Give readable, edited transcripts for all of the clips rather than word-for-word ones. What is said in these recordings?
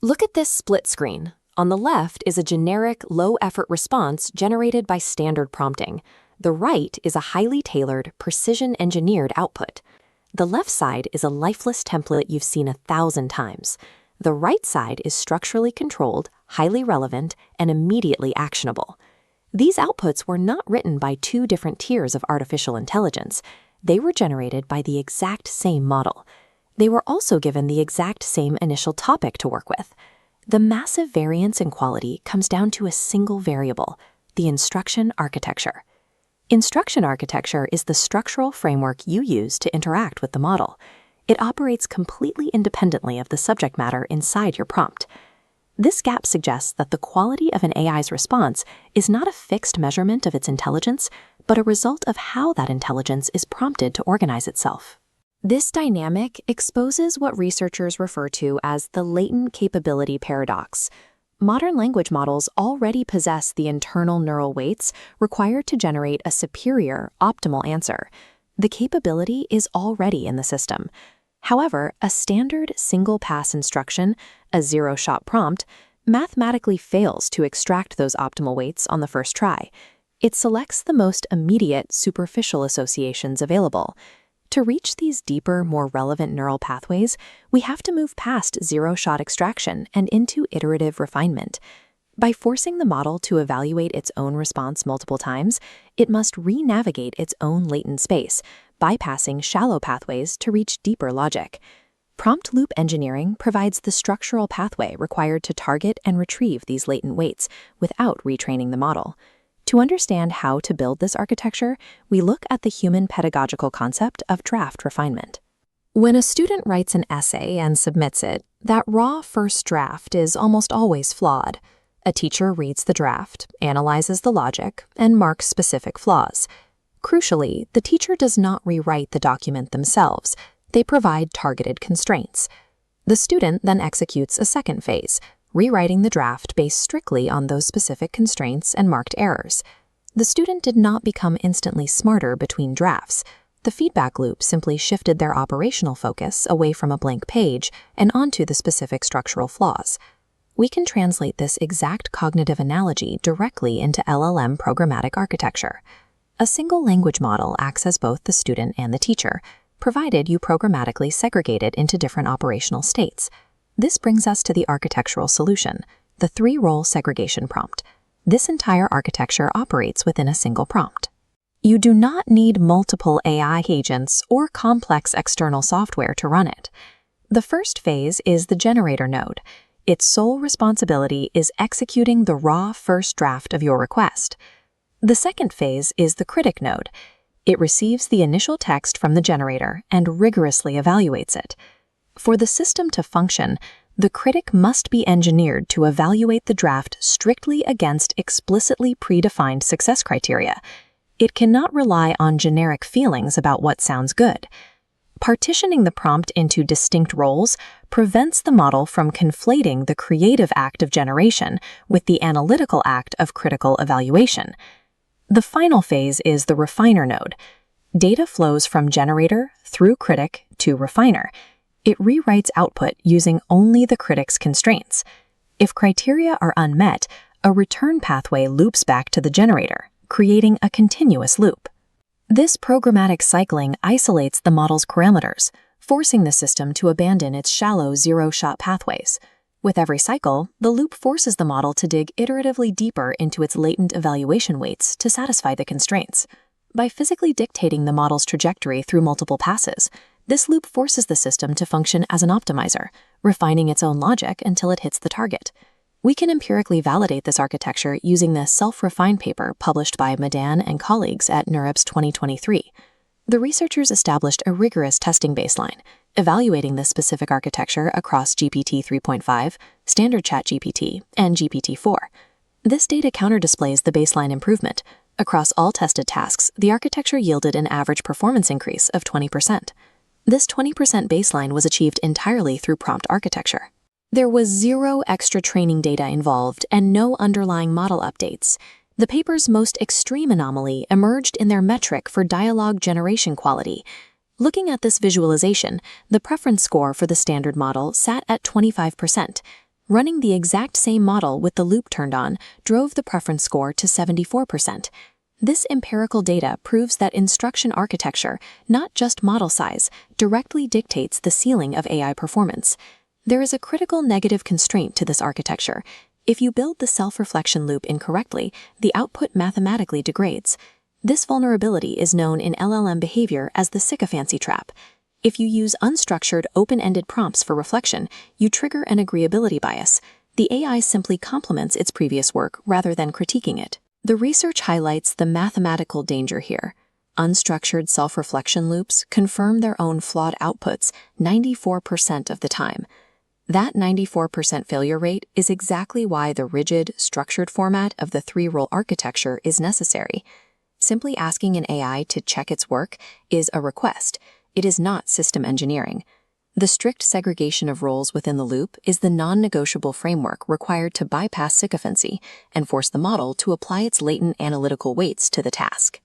Look at this split screen. On the left is a generic, low-effort response generated by standard prompting. The right is a highly tailored, precision-engineered output. The left side is a lifeless template you've seen 1,000 times. The right side is structurally controlled, highly relevant, and immediately actionable. These outputs were not written by two different tiers of artificial intelligence. They were generated by the exact same model. They were also given the exact same initial topic to work with. The massive variance in quality comes down to a single variable, the instruction architecture. Instruction architecture is the structural framework you use to interact with the model. It operates completely independently of the subject matter inside your prompt. This gap suggests that the quality of an AI's response is not a fixed measurement of its intelligence, but a result of how that intelligence is prompted to organize itself. This dynamic exposes what researchers refer to as the latent capability paradox. Modern language models already possess the internal neural weights required to generate a superior, optimal answer. The capability is already in the system. However, a standard single-pass instruction, a zero-shot prompt, mathematically fails to extract those optimal weights on the first try. It selects the most immediate, superficial associations available. To reach these deeper, more relevant neural pathways, we have to move past zero-shot extraction and into iterative refinement. By forcing the model to evaluate its own response multiple times, it must re-navigate its own latent space, bypassing shallow pathways to reach deeper logic. Prompt loop engineering provides the structural pathway required to target and retrieve these latent weights without retraining the model. To understand how to build this architecture, we look at the human pedagogical concept of draft refinement. When a student writes an essay and submits it, that raw first draft is almost always flawed. A teacher reads the draft, analyzes the logic, and marks specific flaws. Crucially, the teacher does not rewrite the document themselves. They provide targeted constraints. The student then executes a second phase, rewriting the draft based strictly on those specific constraints and marked errors. The student did not become instantly smarter between drafts. The feedback loop simply shifted their operational focus away from a blank page and onto the specific structural flaws. We can translate this exact cognitive analogy directly into LLM programmatic architecture. A single language model acts as both the student and the teacher, provided you programmatically segregate it into different operational states. This brings us to the architectural solution, the three-role segregation prompt. This entire architecture operates within a single prompt. You do not need multiple AI agents or complex external software to run it. The first phase is the generator node. Its sole responsibility is executing the raw first draft of your request. The second phase is the critic node. It receives the initial text from the generator and rigorously evaluates it. For the system to function, the critic must be engineered to evaluate the draft strictly against explicitly predefined success criteria. It cannot rely on generic feelings about what sounds good. Partitioning the prompt into distinct roles prevents the model from conflating the creative act of generation with the analytical act of critical evaluation. The final phase is the refiner node. Data flows from generator through critic to refiner. It rewrites output using only the critic's constraints. If criteria are unmet, a return pathway loops back to the generator, creating a continuous loop. This programmatic cycling isolates the model's parameters, forcing the system to abandon its shallow zero-shot pathways. With every cycle, the loop forces the model to dig iteratively deeper into its latent evaluation weights to satisfy the constraints. By physically dictating the model's trajectory through multiple passes, this loop forces the system to function as an optimizer, refining its own logic until it hits the target. We can empirically validate this architecture using the self-refine paper published by Madan and colleagues at NeurIPS 2023. The researchers established a rigorous testing baseline, evaluating this specific architecture across GPT 3.5, Standard ChatGPT, and GPT-4. This data counter-displays the baseline improvement. Across all tested tasks, the architecture yielded an average performance increase of 20%. This 20% baseline was achieved entirely through prompt architecture. There was zero extra training data involved and no underlying model updates. The paper's most extreme anomaly emerged in their metric for dialogue generation quality. Looking at this visualization, the preference score for the standard model sat at 25%. Running the exact same model with the loop turned on drove the preference score to 74%. This empirical data proves that instruction architecture, not just model size, directly dictates the ceiling of AI performance. There is a critical negative constraint to this architecture. If you build the self-reflection loop incorrectly, the output mathematically degrades. This vulnerability is known in LLM behavior as the sycophancy trap. If you use unstructured, open-ended prompts for reflection, you trigger an agreeability bias. The AI simply complements its previous work rather than critiquing it. The research highlights the mathematical danger here. Unstructured self-reflection loops confirm their own flawed outputs 94% of the time. That 94% failure rate is exactly why the rigid, structured format of the three-role architecture is necessary. Simply asking an AI to check its work is a request. It is not system engineering. The strict segregation of roles within the loop is the non-negotiable framework required to bypass sycophancy and force the model to apply its latent analytical weights to the task.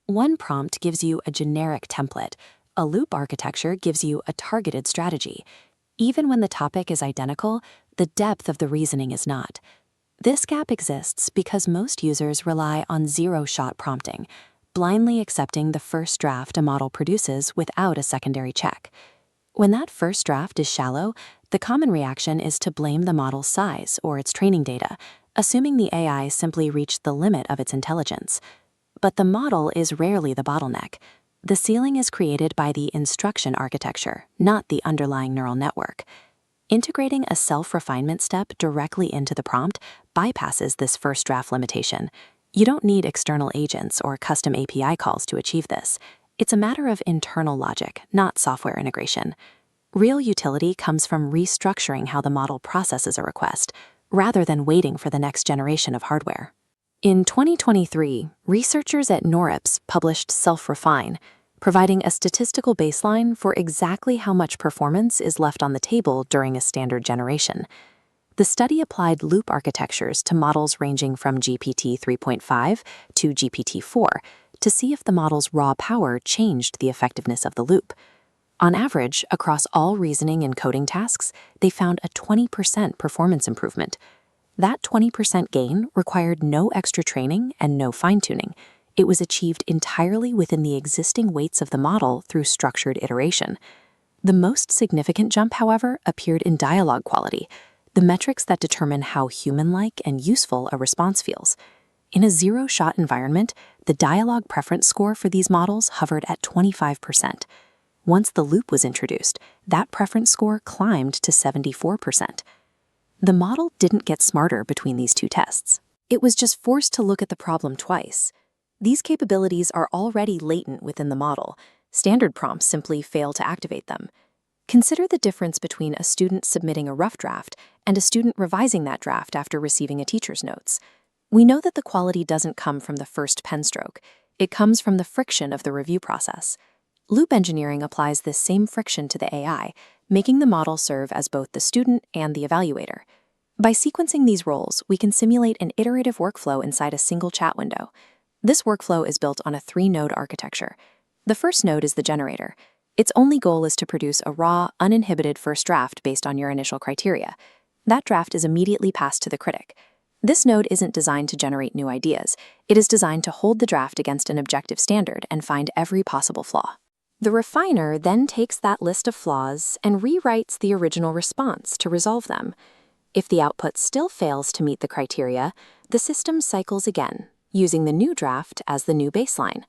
One prompt gives you a generic template. A loop architecture gives you a targeted strategy. Even when the topic is identical, the depth of the reasoning is not. This gap exists because most users rely on zero-shot prompting, blindly accepting the first draft a model produces without a secondary check. When that first draft is shallow, the common reaction is to blame the model's size or its training data, assuming the AI simply reached the limit of its intelligence. But the model is rarely the bottleneck. The ceiling is created by the instruction architecture, not the underlying neural network. Integrating a self-refinement step directly into the prompt bypasses this first draft limitation. You don't need external agents or custom API calls to achieve this. It's a matter of internal logic, not software integration. Real utility comes from restructuring how the model processes a request, rather than waiting for the next generation of hardware. In 2023, researchers at NeurIPS published Self-Refine, providing a statistical baseline for exactly how much performance is left on the table during a standard generation. The study applied loop architectures to models ranging from GPT 3.5 to GPT 4 to see if the model's raw power changed the effectiveness of the loop. On average, across all reasoning and coding tasks, they found a 20% performance improvement. That 20% gain required no extra training and no fine-tuning. It was achieved entirely within the existing weights of the model through structured iteration. The most significant jump, however, appeared in dialogue quality, the metrics that determine how human-like and useful a response feels. In a zero-shot environment, the dialogue preference score for these models hovered at 25%. Once the loop was introduced, that preference score climbed to 74%. The model didn't get smarter between these two tests. It was just forced to look at the problem twice. These capabilities are already latent within the model. Standard prompts simply fail to activate them. Consider the difference between a student submitting a rough draft and a student revising that draft after receiving a teacher's notes. We know that the quality doesn't come from the first pen stroke. It comes from the friction of the review process. Loop engineering applies this same friction to the AI, making the model serve as both the student and the evaluator. By sequencing these roles, we can simulate an iterative workflow inside a single chat window. This workflow is built on a three-node architecture. The first node is the generator. Its only goal is to produce a raw, uninhibited first draft based on your initial criteria. That draft is immediately passed to the critic. This node isn't designed to generate new ideas. It is designed to hold the draft against an objective standard and find every possible flaw. The refiner then takes that list of flaws and rewrites the original response to resolve them. If the output still fails to meet the criteria, the system cycles again, using the new draft as the new baseline.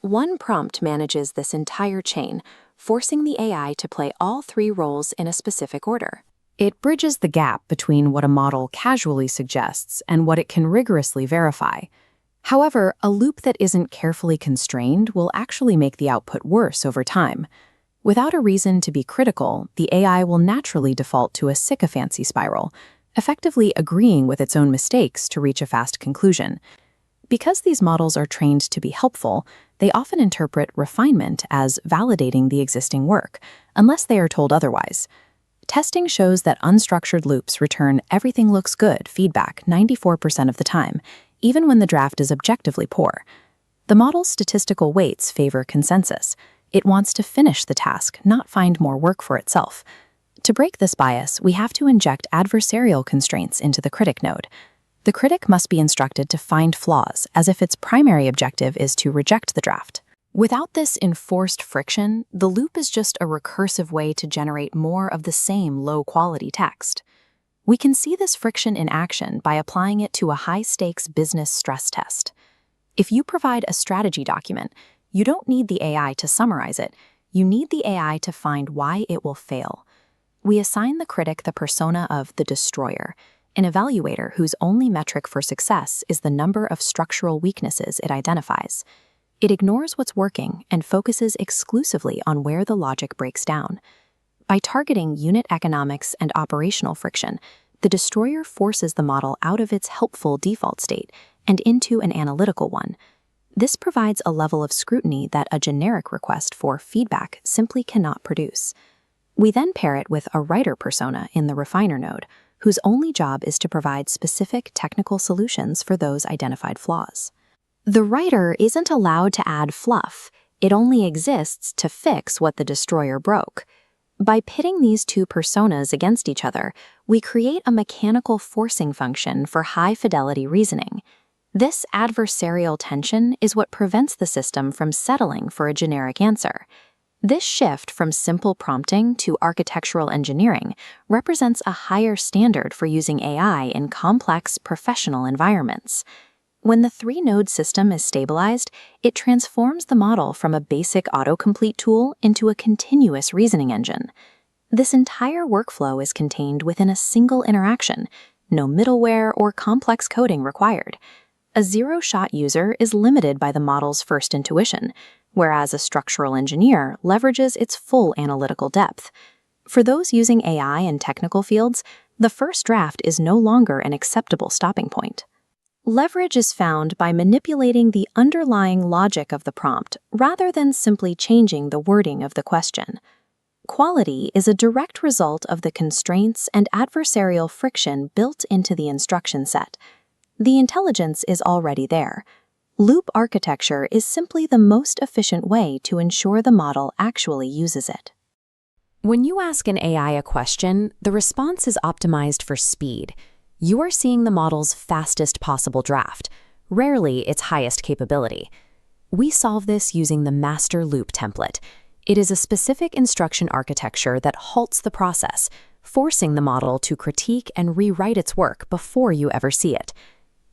One prompt manages this entire chain, forcing the AI to play all three roles in a specific order. It bridges the gap between what a model casually suggests and what it can rigorously verify. However, a loop that isn't carefully constrained will actually make the output worse over time. Without a reason to be critical, the AI will naturally default to a sycophancy spiral, effectively agreeing with its own mistakes to reach a fast conclusion. Because these models are trained to be helpful, they often interpret refinement as validating the existing work, unless they are told otherwise. Testing shows that unstructured loops return everything looks good feedback 94% of the time, even when the draft is objectively poor. The model's statistical weights favor consensus. It wants to finish the task, not find more work for itself. To break this bias, we have to inject adversarial constraints into the critic node. The critic must be instructed to find flaws, as if its primary objective is to reject the draft. Without this enforced friction, the loop is just a recursive way to generate more of the same low-quality text. We can see this friction in action by applying it to a high-stakes business stress test. If you provide a strategy document, you don't need the AI to summarize it. You need the AI to find why it will fail. We assign the critic the persona of the destroyer, an evaluator whose only metric for success is the number of structural weaknesses it identifies. It ignores what's working and focuses exclusively on where the logic breaks down. By targeting unit economics and operational friction, the destroyer forces the model out of its helpful default state and into an analytical one. This provides a level of scrutiny that a generic request for feedback simply cannot produce. We then pair it with a writer persona in the refiner node, whose only job is to provide specific technical solutions for those identified flaws. The writer isn't allowed to add fluff. It only exists to fix what the destroyer broke. By pitting these two personas against each other, we create a mechanical forcing function for high-fidelity reasoning. This adversarial tension is what prevents the system from settling for a generic answer. This shift from simple prompting to architectural engineering represents a higher standard for using AI in complex professional environments. When the three-node system is stabilized, it transforms the model from a basic autocomplete tool into a continuous reasoning engine. This entire workflow is contained within a single interaction, no middleware or complex coding required. A zero-shot user is limited by the model's first intuition, whereas a structural engineer leverages its full analytical depth. For those using AI in technical fields, the first draft is no longer an acceptable stopping point. Leverage is found by manipulating the underlying logic of the prompt rather than simply changing the wording of the question. Quality is a direct result of the constraints and adversarial friction built into the instruction set. The intelligence is already there. Loop architecture is simply the most efficient way to ensure the model actually uses it. When you ask an AI a question, the response is optimized for speed. You are seeing the model's fastest possible draft, rarely its highest capability. We solve this using the master loop template. It is a specific instruction architecture that halts the process, forcing the model to critique and rewrite its work before you ever see it.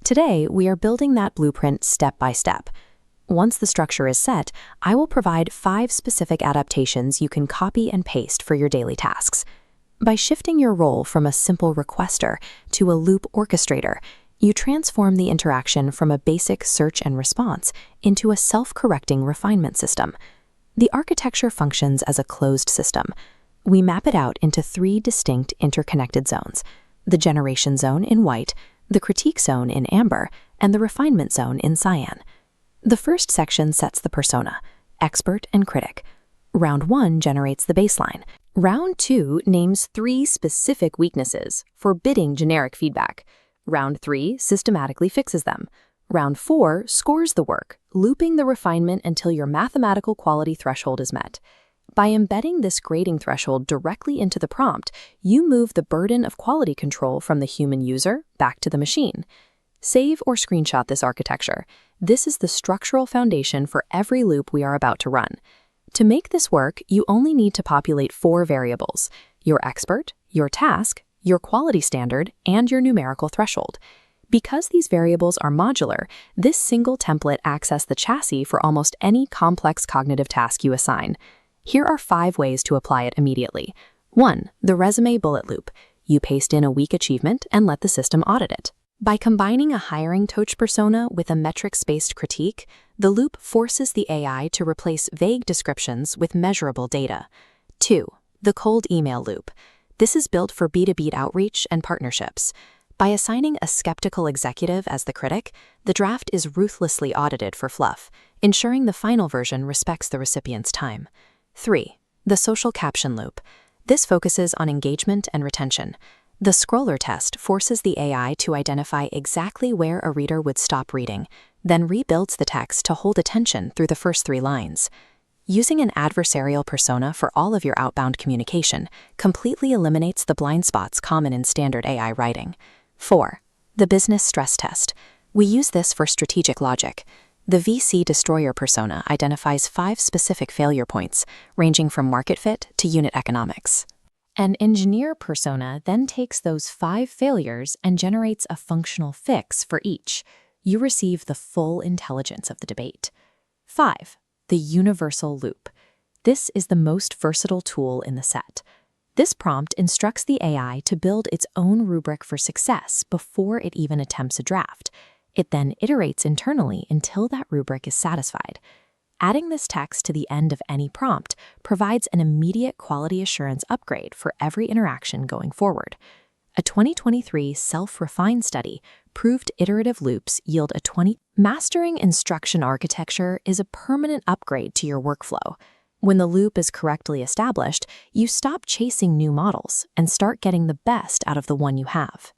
Today, we are building that blueprint step by step. Once the structure is set, I will provide 5 specific adaptations you can copy and paste for your daily tasks. By shifting your role from a simple requester to a loop orchestrator, you transform the interaction from a basic search and response into a self-correcting refinement system. The architecture functions as a closed system. We map it out into 3 distinct interconnected zones: the generation zone in white, the critique zone in amber, and the refinement zone in cyan. The first section sets the persona, expert and critic. Round 1 generates the baseline. Round 2 names 3 specific weaknesses, forbidding generic feedback. Round 3 systematically fixes them. Round 4 scores the work, looping the refinement until your mathematical quality threshold is met. By embedding this grading threshold directly into the prompt, you move the burden of quality control from the human user back to the machine. Save or screenshot this architecture. This is the structural foundation for every loop we are about to run. To make this work, you only need to populate 4 variables: your expert, your task, your quality standard, and your numerical threshold. Because these variables are modular, this single template acts as the chassis for almost any complex cognitive task you assign. Here are 5 ways to apply it immediately. 1. The resume bullet loop. You paste in a weak achievement and let the system audit it. By combining a hiring coach persona with a metrics-based critique, the loop forces the AI to replace vague descriptions with measurable data. 2. The cold email loop. This is built for B2B outreach and partnerships. By assigning a skeptical executive as the critic, the draft is ruthlessly audited for fluff, ensuring the final version respects the recipient's time. 3. The social caption loop. This focuses on engagement and retention. The scroller test forces the AI to identify exactly where a reader would stop reading, then rebuilds the text to hold attention through the first 3 lines. Using an adversarial persona for all of your outbound communication completely eliminates the blind spots common in standard AI writing. 4. The business stress test. We use this for strategic logic. The VC destroyer persona identifies 5 specific failure points, ranging from market fit to unit economics. An engineer persona then takes those 5 failures and generates a functional fix for each. You receive the full intelligence of the debate. 5. The universal loop. This is the most versatile tool in the set. This prompt instructs the AI to build its own rubric for success before it even attempts a draft. It then iterates internally until that rubric is satisfied. Adding this text to the end of any prompt provides an immediate quality assurance upgrade for every interaction going forward. A 2023 Self-Refine study proved iterative loops yield a 20. Mastering instruction architecture is a permanent upgrade to your workflow. When the loop is correctly established, you stop chasing new models and start getting the best out of the one you have.